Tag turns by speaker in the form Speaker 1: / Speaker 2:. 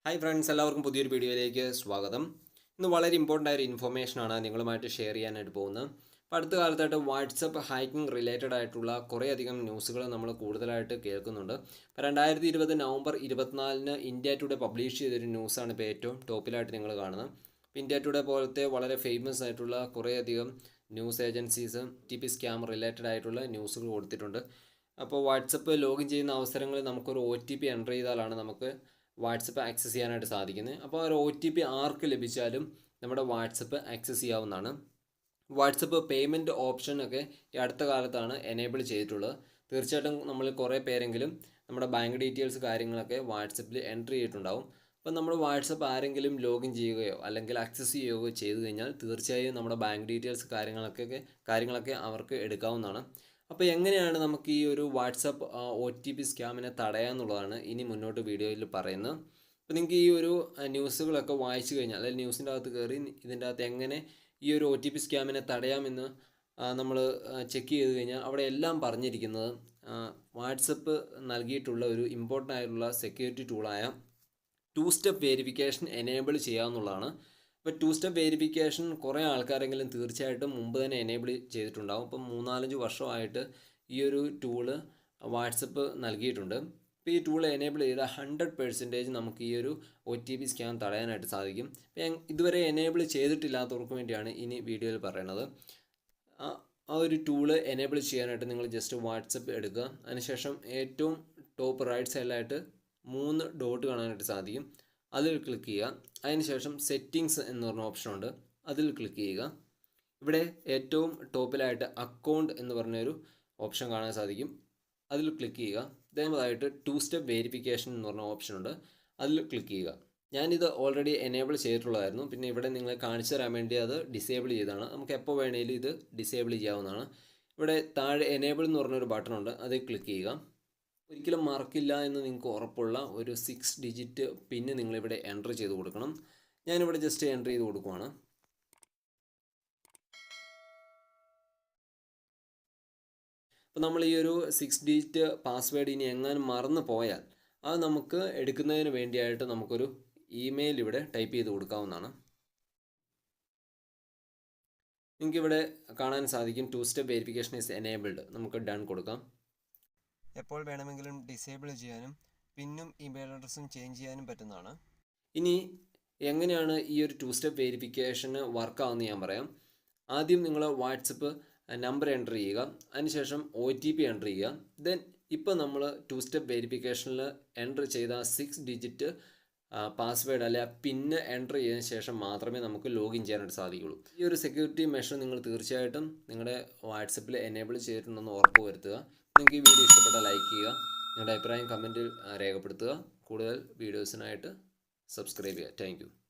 Speaker 1: Hi friends, എല്ലാവർക്കും പുതിയൊരു വീഡിയോയിലേക്ക് സ്വാഗതം. ഇന്ന് വളരെ ഇമ്പോർട്ടൻ്റ് ആയ ഒരു ഇൻഫോർമേഷനാണ് നിങ്ങളുമായിട്ട് ഷെയർ ചെയ്യാനായിട്ട് പോകുന്നത്. അപ്പോൾ അടുത്ത കാലത്തായിട്ട് വാട്സപ്പ് ഹാക്കിംഗ് റിലേറ്റഡ് ആയിട്ടുള്ള കുറേയധികം ന്യൂസുകൾ നമ്മൾ കൂടുതലായിട്ട് കേൾക്കുന്നുണ്ട്. ഇപ്പോൾ 2020 നവംബർ 24 ഇന്ത്യ ടുഡേ പബ്ലിഷ് ചെയ്തൊരു ന്യൂസാണ് ഇപ്പോൾ ഏറ്റവും ടോപ്പിലായിട്ട് നിങ്ങൾ കാണുന്നത്. ഇന്ത്യ ടുഡേ പോലത്തെ വളരെ ഫേമസ് ആയിട്ടുള്ള കുറേയധികം news agencies TP scam related ആയിട്ടുള്ള ന്യൂസുകൾ കൊടുത്തിട്ടുണ്ട്. അപ്പോൾ വാട്സപ്പ് ലോഗിൻ ചെയ്യുന്ന അവസരങ്ങളിൽ നമുക്കൊരു OTP എൻ്റർ ചെയ്താലാണ് നമുക്ക് വാട്സപ്പ് ആക്സസ് ചെയ്യാനായിട്ട് സാധിക്കുന്നത്. അപ്പോൾ ഒരു OTP ആർക്ക് ലഭിച്ചാലും നമ്മുടെ വാട്സപ്പ് ആക്സസ് ചെയ്യാവുന്നതാണ്. വാട്സപ്പ് പേയ്മെൻറ്റ് ഓപ്ഷനൊക്കെ ഈ അടുത്ത കാലത്താണ് എനേബിൾ ചെയ്തിട്ടുള്ളത്. തീർച്ചയായിട്ടും നമ്മൾ കുറേ പേരെങ്കിലും നമ്മുടെ ബാങ്ക് ഡീറ്റെയിൽസ് കാര്യങ്ങളൊക്കെ വാട്സപ്പിൽ എൻ്റർ ചെയ്തിട്ടുണ്ടാവും. അപ്പോൾ നമ്മൾ വാട്സപ്പ് ആരെങ്കിലും ലോഗിൻ ചെയ്യുകയോ അല്ലെങ്കിൽ ആക്സസ് ചെയ്യുകയോ ചെയ്തു കഴിഞ്ഞാൽ തീർച്ചയായും നമ്മുടെ ബാങ്ക് ഡീറ്റെയിൽസ് കാര്യങ്ങളൊക്കെ അവർക്ക് എടുക്കാവുന്നതാണ്. അപ്പോൾ എങ്ങനെയാണ് നമുക്ക് ഈ ഒരു വാട്സപ്പ് OTP സ്കാമിനെ തടയാമെന്നുള്ളതാണ് ഇനി മുന്നോട്ട് വീഡിയോയിൽ പറയുന്നത്. അപ്പോൾ നിങ്ങൾക്ക് ഈ ഒരു ന്യൂസുകളൊക്കെ വായിച്ചു കഴിഞ്ഞാൽ, അല്ലെങ്കിൽ ന്യൂസിൻ്റെ അകത്ത് കയറി ഇതിൻ്റെ അകത്ത് എങ്ങനെ ഈ ഒരു OTP സ്കാമിനെ തടയാമെന്ന് നമ്മൾ ചെക്ക് ചെയ്ത് കഴിഞ്ഞാൽ അവിടെ എല്ലാം പറഞ്ഞിരിക്കുന്നത് വാട്സപ്പ് നൽകിയിട്ടുള്ള ഒരു ഇമ്പോർട്ടൻ്റ് ആയിട്ടുള്ള സെക്യൂരിറ്റി ടൂളായ 2 സ്റ്റെപ്പ് വെരിഫിക്കേഷൻ എനേബിൾ ചെയ്യാവുന്നതാണ്. ഇപ്പോൾ 2 സ്റ്റെപ്പ് വെരിഫിക്കേഷൻ കുറേ ആൾക്കാരെങ്കിലും തീർച്ചയായിട്ടും മുമ്പ് തന്നെ എനേബിൾ ചെയ്തിട്ടുണ്ടാകും. ഇപ്പം 3-4 വർഷമായിട്ട് ഈ ഒരു ടൂള് വാട്സപ്പ് നൽകിയിട്ടുണ്ട്. ഇപ്പോൾ ഈ ടൂൾ എനേബിൾ ചെയ്താൽ 100% നമുക്ക് ഈ ഒരു OTP സ്കാം തടയാനായിട്ട് സാധിക്കും. ഇതുവരെ എനേബിൾ ചെയ്തിട്ടില്ലാത്തവർക്ക് വേണ്ടിയാണ് ഇനി വീഡിയോയിൽ പറയുന്നത്. ആ ഒരു ടൂള് എനേബിൾ ചെയ്യാനായിട്ട് നിങ്ങൾ ജസ്റ്റ് വാട്സപ്പ് എടുക്കുക. അതിനുശേഷം ഏറ്റവും ടോപ്പ് റൈറ്റ് സൈഡിലായിട്ട് 3 ഡോട്ട് കാണാനായിട്ട് സാധിക്കും. അതിൽ ക്ലിക്ക് ചെയ്യുക. അതിനുശേഷം സെറ്റിങ്സ് എന്ന് പറഞ്ഞ ഓപ്ഷനുണ്ട്, അതിൽ ക്ലിക്ക് ചെയ്യുക. ഇവിടെ ഏറ്റവും ടോപ്പിലായിട്ട് അക്കൗണ്ട് എന്ന് പറഞ്ഞൊരു ഓപ്ഷൻ കാണാൻ സാധിക്കും, അതിൽ ക്ലിക്ക് ചെയ്യുക. ഇതേമാതിരിയായിട്ട് 2 സ്റ്റെപ്പ് വെരിഫിക്കേഷൻ എന്ന് പറഞ്ഞ ഓപ്ഷനുണ്ട്, അതിൽ ക്ലിക്ക് ചെയ്യുക. ഞാനിത് ഓൾറെഡി എനേബിൾ ചെയ്തിട്ടുള്ളതായിരുന്നു. പിന്നെ ഇവിടെ നിങ്ങളെ കാണിച്ചു തരാൻ വേണ്ടി അത് ഡിസേബിൾ ചെയ്തതാണ്. നമുക്ക് എപ്പോൾ വേണമെങ്കിലും ഇത് ഡിസേബിൾ ചെയ്യാവുന്നതാണ്. ഇവിടെ താഴെ എനേബിൾ എന്ന് പറഞ്ഞൊരു ബട്ടൺ ഉണ്ട്, അതിൽ ക്ലിക്ക് ചെയ്യുക. ഒരിക്കലും മറക്കില്ല എന്ന് നിങ്ങൾക്ക് ഉറപ്പുള്ള ഒരു 6 ഡിജിറ്റ് പിന്ന് നിങ്ങളിവിടെ എൻ്റർ ചെയ്ത് കൊടുക്കണം. ഞാനിവിടെ ജസ്റ്റ് എൻ്റർ ചെയ്ത് കൊടുക്കുവാണ്. അപ്പോൾ നമ്മൾ ഈ ഒരു 6 ഡിജിറ്റ് പാസ്വേഡ് ഇനി എങ്ങാനും മറന്നു പോയാൽ അത് നമുക്ക് എടുക്കുന്നതിന് വേണ്ടിയായിട്ട് നമുക്കൊരു ഇമെയിൽ ഇവിടെ ടൈപ്പ് ചെയ്ത് കൊടുക്കാവുന്നതാണ്. നിങ്ങൾക്കിവിടെ കാണാൻ സാധിക്കും 2 സ്റ്റെപ്പ് വെരിഫിക്കേഷൻ ഈസ് എനേബിൾഡ്. നമുക്ക് ഡൺ കൊടുക്കാം. എപ്പോൾ വേണമെങ്കിലും ഡിസേബിൾ ചെയ്യാനും പിന്നും ഇമെയിൽ അഡ്രസ്സും ചേഞ്ച് ചെയ്യാനും പറ്റുന്നതാണ്. ഇനി എങ്ങനെയാണ് ഈ ഒരു 2 സ്റ്റെപ്പ് വെരിഫിക്കേഷന് വർക്കാവുമെന്ന് ഞാൻ പറയാം. ആദ്യം നിങ്ങൾ വാട്സപ്പ് നമ്പർ എൻ്റർ ചെയ്യുക, അതിനുശേഷം OTP എൻ്റർ ചെയ്യുക. ദെൻ ഇപ്പോൾ നമ്മൾ 2 സ്റ്റെപ്പ് വെരിഫിക്കേഷനിൽ എൻ്റർ ചെയ്ത 6 ഡിജിറ്റ് പാസ്വേഡ് അല്ലെ പിന്ന് എൻ്റർ ചെയ്തതിന് ശേഷം മാത്രമേ നമുക്ക് ലോഗിൻ ചെയ്യാനായിട്ട് സാധിക്കുകയുള്ളൂ. ഈ ഒരു സെക്യൂരിറ്റി മെഷർ നിങ്ങൾ തീർച്ചയായിട്ടും നിങ്ങളുടെ വാട്സപ്പിൽ എനേബിൾ ചെയ്തിട്ടുണ്ടെന്ന് ഉറപ്പ് വരുത്തുക. നിങ്ങൾക്ക് ഈ വീഡിയോ ഇഷ്ടപ്പെട്ടാൽ ലൈക്ക് ചെയ്യുക, നിങ്ങളുടെ അഭിപ്രായം കമൻറ്റിൽ രേഖപ്പെടുത്തുക. കൂടുതൽ വീഡിയോസിനായിട്ട് സബ്സ്ക്രൈബ് ചെയ്യുക. Thank you.